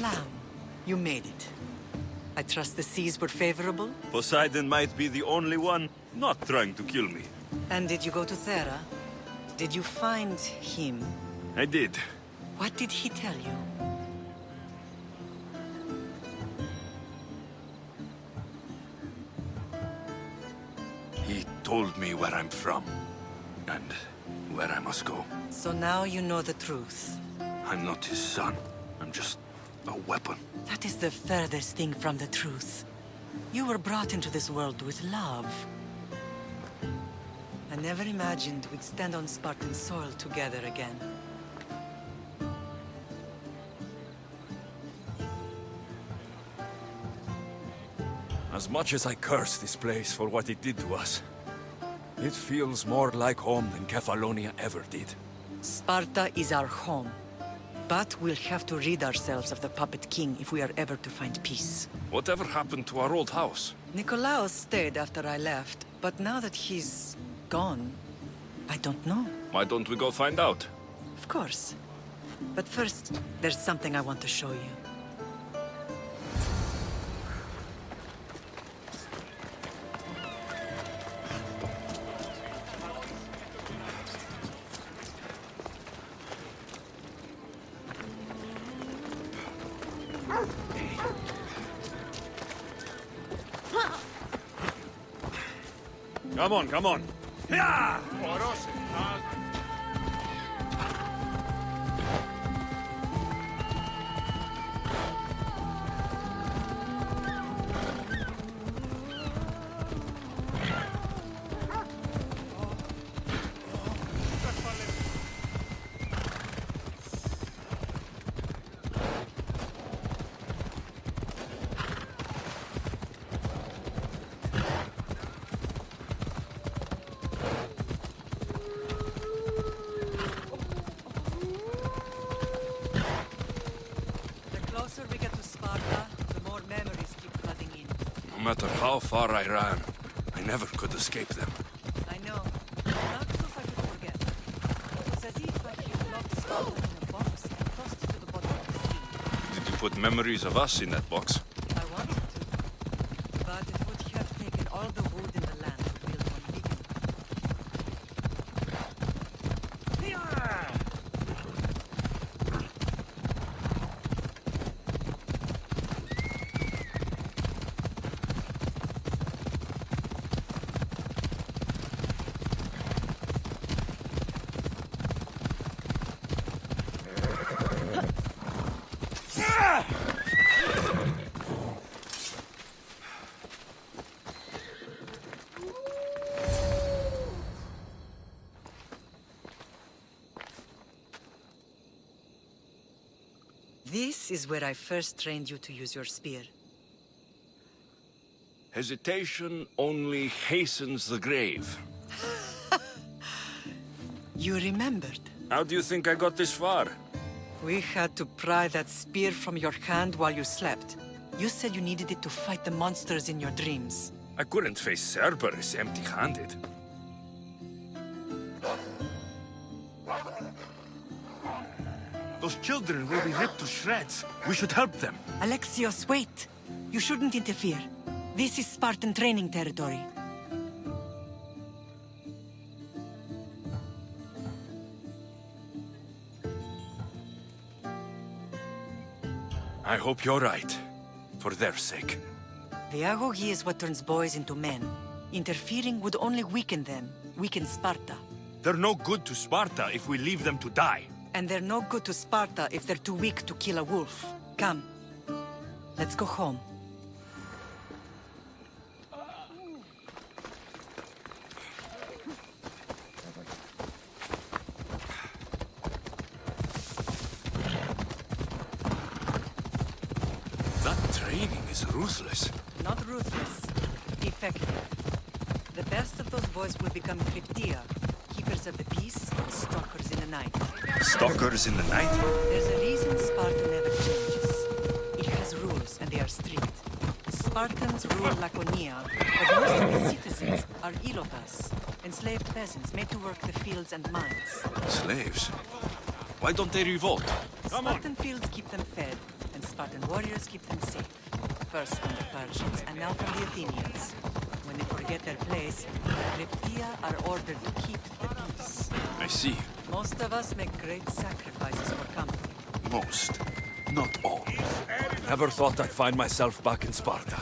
Lamb, you made it. I trust the seas were favorable? Poseidon might be the only one not trying to kill me. And did you go to Thera? Did you find him? I did. What did he tell you? He told me where I'm from, and where I must go. So now you know the truth. I'm not his son. I'm just a weapon. That is the furthest thing from the truth. You were brought into this world with love. I never imagined we'd stand on Spartan soil together again. As much as I curse this place for what it did to us, it feels more like home than Kefalonia ever did. Sparta is our home. But we'll have to rid ourselves of the Puppet King if we are ever to find peace. Whatever happened to our old house? Nikolaos stayed after I left, but now that he's gone, I don't know. Why don't we go find out? Of course. But first, there's something I want to show you. Come on, come on. Yeah! No matter how far I ran, I never could escape them. I know. Not so I could forget. It was as if I had locked Sparta in a box and tossed it to the bottom of the sea. Did you put memories of us in that box? I wanted to. But it would have taken all the wood in the land to build one big enough. This is where I first trained you to use your spear. Hesitation only hastens the grave. You remembered. How do you think I got this far? We had to pry that spear from your hand while you slept. You said you needed it to fight the monsters in your dreams. I couldn't face Cerberus empty-handed. Those children will be ripped to shreds. We should help them. Alexios, wait! You shouldn't interfere. This is Spartan training territory. I hope you're right. For their sake. The agogi is what turns boys into men. Interfering would only weaken them, weaken Sparta. They're no good to Sparta if we leave them to die. And they're no good to Sparta if they're too weak to kill a wolf. Come. Let's go home. That training is ruthless. Not ruthless. Effective. The best of those boys will become Cryptia, keepers of the peace and stalkers in the night. Stalkers in the night? There's a reason Sparta never changes. It has rules, and they are strict. Spartans rule Laconia, but most of the citizens are Ilotas, enslaved peasants made to work the fields and mines. Slaves? Why don't they revolt? Spartan fields keep them fed. and Spartan warriors keep them safe. First from the Persians, and now from the Athenians. When they forget their place, Reptia are ordered to keep the peace. I see. Most of us make great sacrifices for company. Most. Not all. Never thought I'd find myself back in Sparta.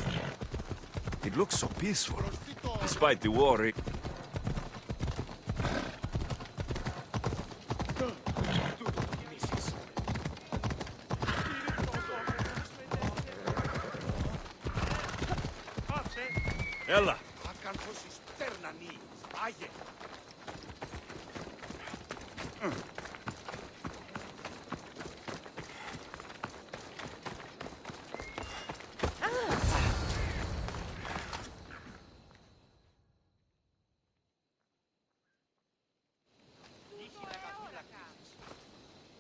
It looks so peaceful, despite the war. Ella!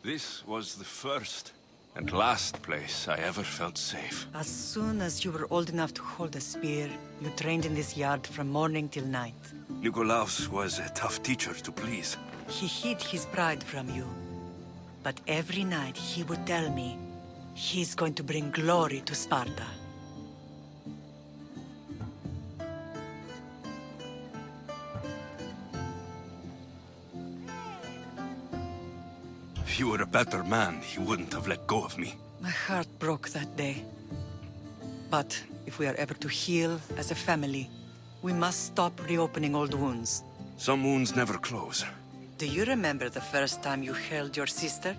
This was the first and last place I ever felt safe. As soon as you were old enough to hold a spear, you trained in this yard from morning till night. Nikolaos was a tough teacher to please. He hid his pride from you. But every night he would tell me, he's going to bring glory to Sparta. If you were a better man, he wouldn't have let go of me. My heart broke that day. But if we are ever to heal as a family, we must stop reopening old wounds. Some wounds never close. Do you remember the first time you held your sister?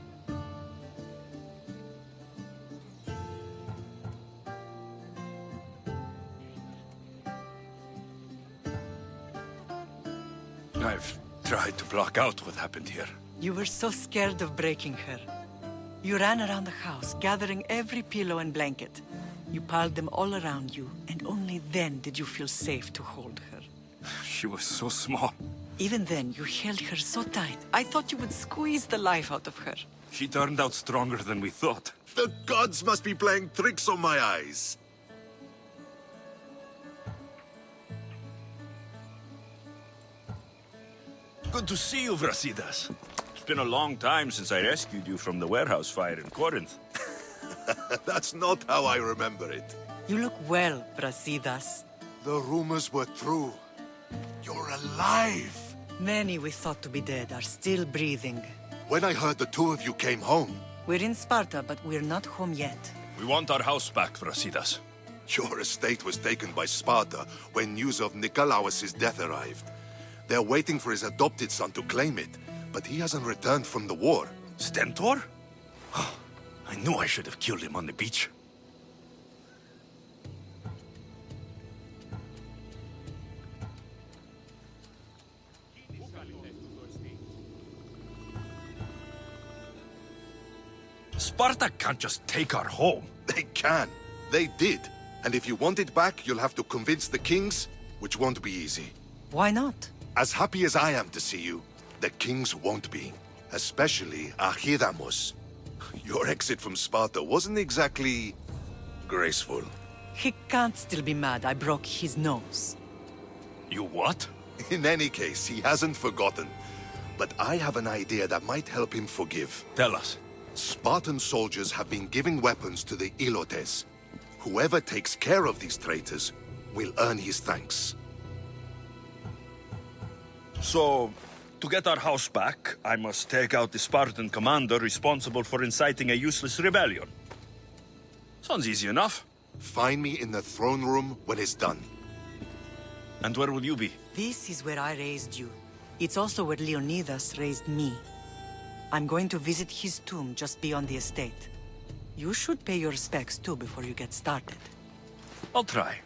I've tried to block out what happened here. You were so scared of breaking her. You ran around the house, gathering every pillow and blanket. You piled them all around you, and only then did you feel safe to hold her. She was so small. Even then, you held her so tight, I thought you would squeeze the life out of her. She turned out stronger than we thought. The gods must be playing tricks on my eyes. Good to see you, Brasidas. It's been a long time since I rescued you from the warehouse fire in Corinth. That's not how I remember it. You look well, Brasidas. The rumors were true. You're alive! Many we thought to be dead are still breathing. When I heard the two of you came home, We're in Sparta, but we're not home yet. We want our house back, Brasidas. your estate was taken by Sparta when news of Nikolaos' death arrived. They're waiting for his adopted son to claim it, but he hasn't returned from the war. Stentor? I knew I should have killed him on the beach. Sparta can't just take our home. They can. They did. And if you want it back, you'll have to convince the kings, which won't be easy. Why not? As happy as I am to see you, the kings won't be. Especially Archidamos. Your exit from Sparta wasn't exactly graceful. He can't still be mad I broke his nose. You what? In any case, he hasn't forgotten. But I have an idea that might help him forgive. Tell us. Spartan soldiers have been giving weapons to the Ilotes. Whoever takes care of these traitors will earn his thanks. So, to get our house back, I must take out the Spartan commander responsible for inciting a useless rebellion. Sounds easy enough. Find me in the throne room when it's done. And where will you be? This is where I raised you. It's also where Leonidas raised me. I'm going to visit his tomb just beyond the estate. You should pay your respects too before you get started. I'll try.